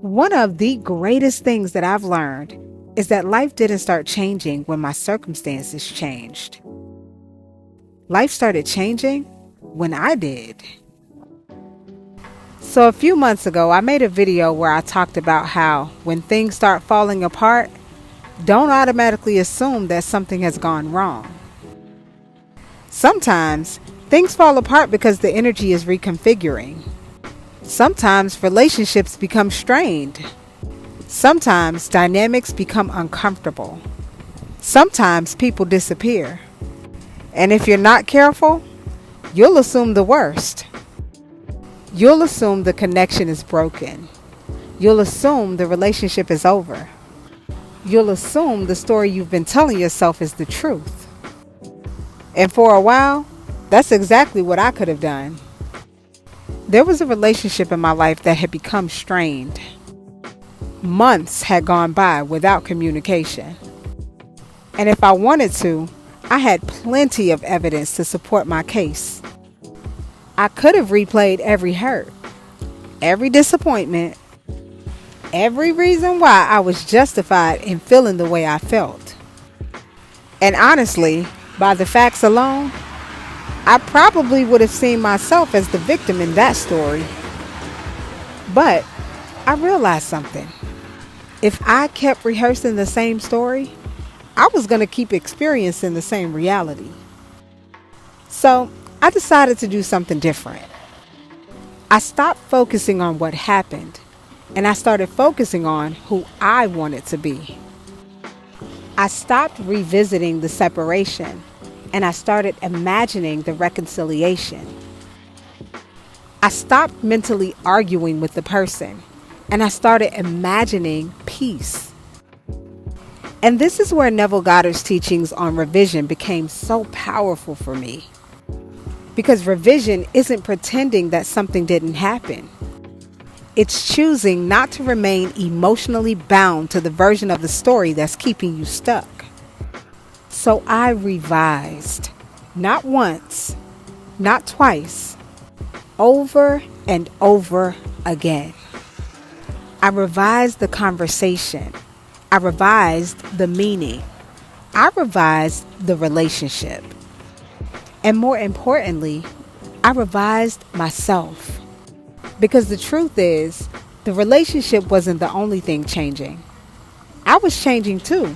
One of the greatest things that I've learned is that life didn't start changing when my circumstances changed. Life started changing when I did. So a few months ago, I made a video where I talked about how when things start falling apart, don't automatically assume that something has gone wrong. Sometimes things fall apart because the energy is reconfiguring. Sometimes relationships become strained. Sometimes dynamics become uncomfortable. Sometimes people disappear. And if you're not careful, you'll assume the worst. You'll assume the connection is broken. You'll assume the relationship is over. You'll assume the story you've been telling yourself is the truth. And for a while, that's exactly what I could have done. There was a relationship in my life that had become strained. Months had gone by without communication. And if I wanted to, I had plenty of evidence to support my case. I could have replayed every hurt, every disappointment, every reason why I was justified in feeling the way I felt. And honestly, by the facts alone, I probably would have seen myself as the victim in that story. But I realized something. If I kept rehearsing the same story, I was going to keep experiencing the same reality. So I decided to do something different. I stopped focusing on what happened, and I started focusing on who I wanted to be. I stopped revisiting the separation, and I started imagining the reconciliation. I stopped mentally arguing with the person, and I started imagining peace. And this is where Neville Goddard's teachings on revision became so powerful for me. Because revision isn't pretending that something didn't happen. It's choosing not to remain emotionally bound to the version of the story that's keeping you stuck. So I revised, not once, not twice, over and over again. I revised the conversation. I revised the meaning. I revised the relationship. And more importantly, I revised myself. Because the truth is, the relationship wasn't the only thing changing. I was changing too.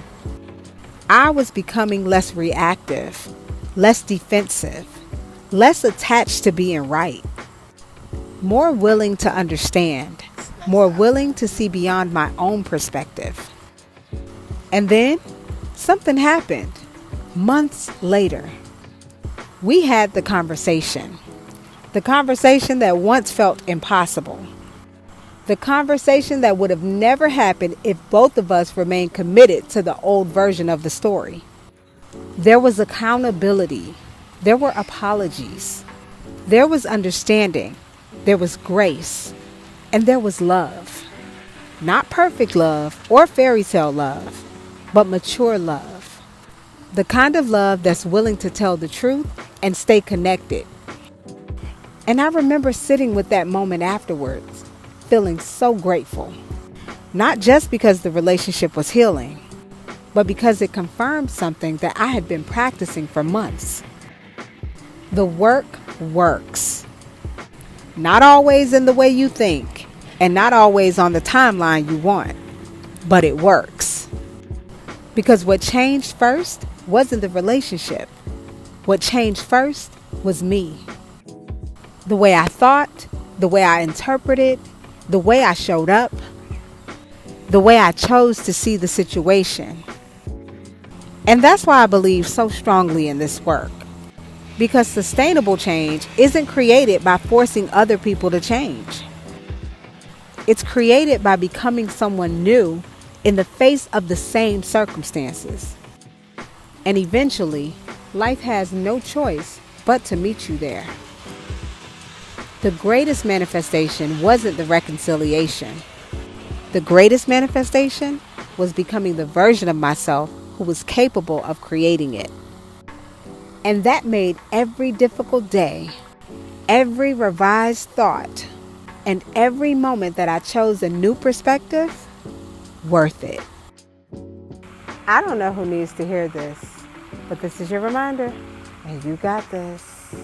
I was becoming less reactive, less defensive, less attached to being right, more willing to understand, more willing to see beyond my own perspective. And then something happened. Months later, we had the conversation that once felt impossible. The conversation that would have never happened if both of us remained committed to the old version of the story. There was accountability. There were apologies. There was understanding. There was grace. And there was love. Not perfect love or fairy tale love, but mature love. The kind of love that's willing to tell the truth and stay connected. And I remember sitting with that moment afterwards, feeling so grateful. Not just because the relationship was healing, but because it confirmed something that I had been practicing for months. The work works. Not always in the way you think, and not always on the timeline you want, but it works. Because what changed first wasn't the relationship. What changed first was me. The way I thought, the way I interpreted, the way I showed up, the way I chose to see the situation. And that's why I believe so strongly in this work. Because sustainable change isn't created by forcing other people to change. It's created by becoming someone new in the face of the same circumstances. And eventually, life has no choice but to meet you there. The greatest manifestation wasn't the reconciliation. The greatest manifestation was becoming the version of myself who was capable of creating it. And that made every difficult day, every revised thought, And every moment that I chose a new perspective, worth it. I don't know who needs to hear this, but this is your reminder, and you got this.